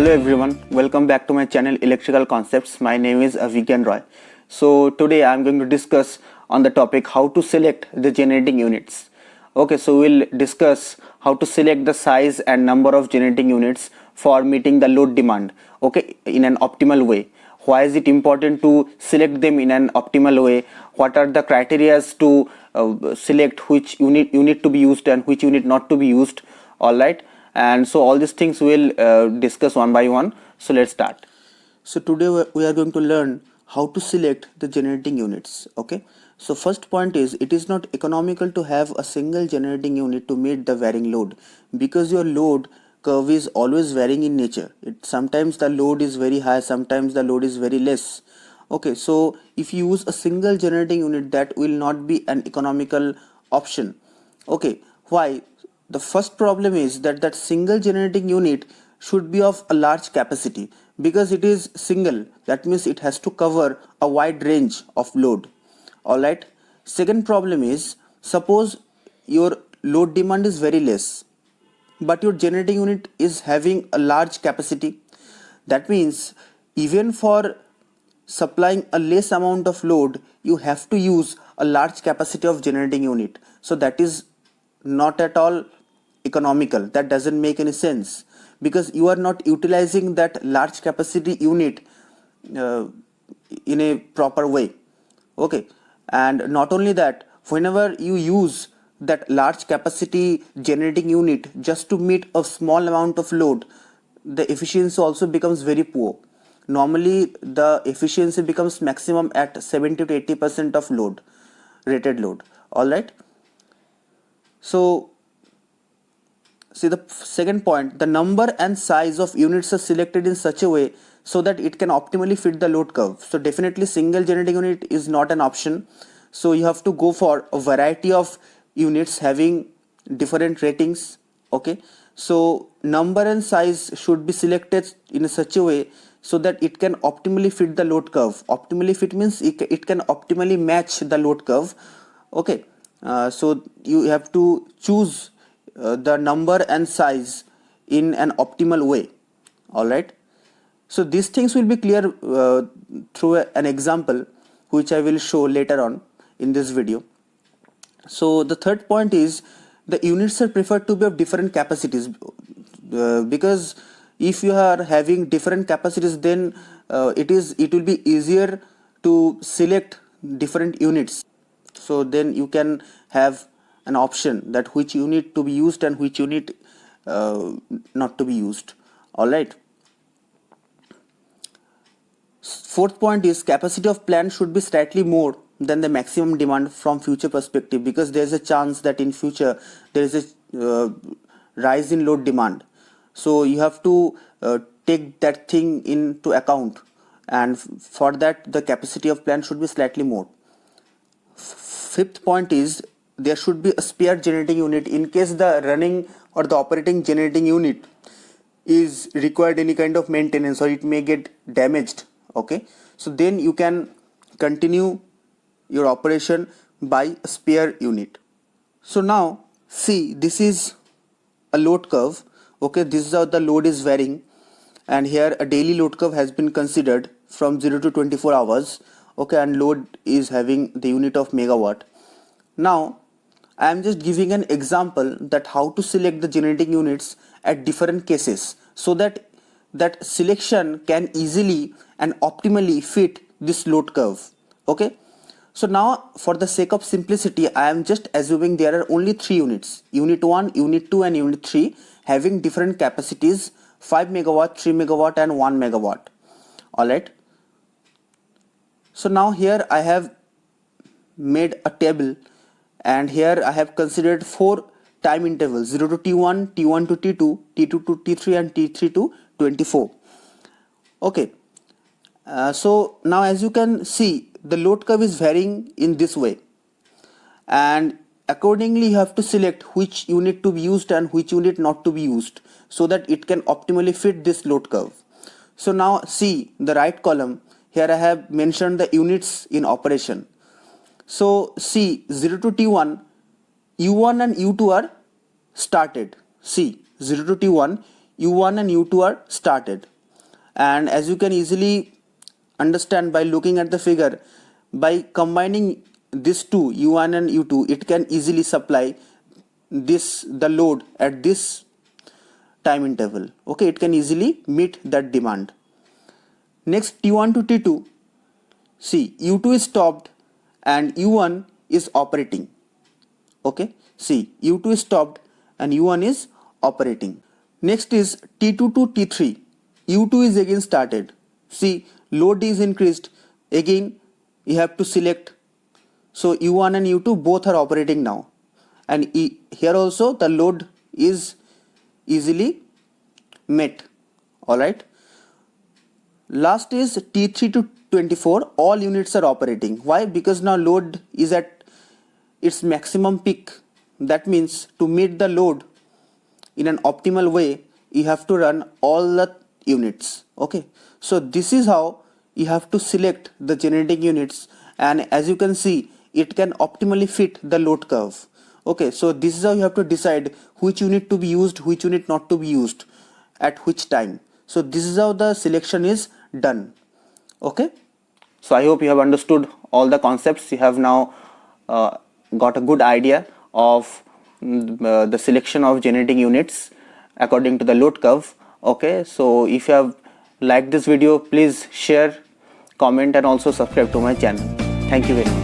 Hello everyone, welcome back to my channel Electrical Concepts. My name is Avigyan Roy. So today I am going to discuss on the topic how to select the generating units. Okay, so we'll discuss how to select the size and number of generating units for meeting the load demand, okay, in an optimal way. Why is it important to select them in an optimal way? What are the criteria to select which unit to be used and which unit not to be used? All right, and so all these things we'll discuss one by one. So let's start. So today we are going to learn how to select the generating units. Okay, so first point is it is not economical to have a single generating unit to meet the varying load, because your load curve is always varying in nature. Sometimes the load is very high, sometimes the load is very less. Okay, so if you use a single generating unit, that will not be an economical option. Okay, why? The first problem is that single generating unit should be of a large capacity, because it is single, that means it has to cover a wide range of load. Alright, second problem is, suppose your load demand is very less but your generating unit is having a large capacity. That means even for supplying a less amount of load, you have to use a large capacity of generating unit. So that is not at all economical. That doesn't make any sense, because you are not utilizing that large capacity unit in a proper way. Okay, and not only that, whenever you use that large capacity generating unit just to meet a small amount of load, the efficiency also becomes very poor. Normally the efficiency becomes maximum at 70 to 80% of load, rated load. All right, so see the second point, the number and size of units are selected in such a way so that it can optimally fit the load curve. So definitely single generating unit is not an option. So you have to go for a variety of units having different ratings. Okay, so number and size should be selected in such a way so that it can optimally fit the load curve. Optimally fit means it can optimally match the load curve. Okay, so you have to choose the number and size in an optimal way. All right, so these things will be clear through an example which I will show later on in this video. So the third point is, the units are preferred to be of different capacities, because if you are having different capacities, then it will be easier to select different units. So then you can have an option that which unit to be used and which unit not to be used. All right, fourth point is, capacity of plant should be slightly more than the maximum demand from future perspective, because there is a chance that in future there is a rise in load demand. So you have to take that thing into account, and for that the capacity of plant should be slightly more. Fifth point is, there should be a spare generating unit in case the running or the operating generating unit is required any kind of maintenance or it may get damaged. Okay, so then you can continue your operation by a spare unit. So now see, this is a load curve. Okay, this is how the load is varying, and here a daily load curve has been considered from 0 to 24 hours. Okay, and load is having the unit of megawatt. Now I am just giving an example that how to select the generating units at different cases, so that selection can easily and optimally fit this load curve. Okay, so now for the sake of simplicity, I am just assuming there are only three units, unit 1, unit 2 and unit 3, having different capacities, 5 megawatt, 3 megawatt and 1 megawatt. All right, so now here I have made a table, and here I have considered 4 time intervals, 0 to T1, T1 to T2, T2 to T3 and T3 to 24. Okay, so now as you can see, the load curve is varying in this way, and accordingly you have to select which unit to be used and which unit not to be used, so that it can optimally fit this load curve. So now see the right column, here I have mentioned the units in operation. So see, 0 to T1, U1 and U2 are started. See, 0 to T1, U1 and U2 are started. and as you can easily understand by looking at the figure, by combining these two, U1 and U2, it can easily supply the load at this time interval. Okay, it can easily meet that demand. Next, T1 to T2, see, U2 is stopped and U1 is operating. Okay, see, U2 is stopped and U1 is operating. Next is T2 to T3, U2 is again started. See, load is increased, again you have to select. So U1 and U2 both are operating now, and here also the load is easily met. Alright, last is T3 to 24, all units are operating. Why? Because now load is at its maximum peak. That means to meet the load in an optimal way, you have to run all the units. Okay, so this is how you have to select the generating units, and as you can see, it can optimally fit the load curve. Okay, so this is how you have to decide which unit to be used, which unit not to be used at which time. So this is how the selection is done. Okay, so I hope you have understood all the concepts. You have now got a good idea of the selection of generating units according to the load curve. Okay, so if you have liked this video, please share, comment and also subscribe to my channel. Thank you very much.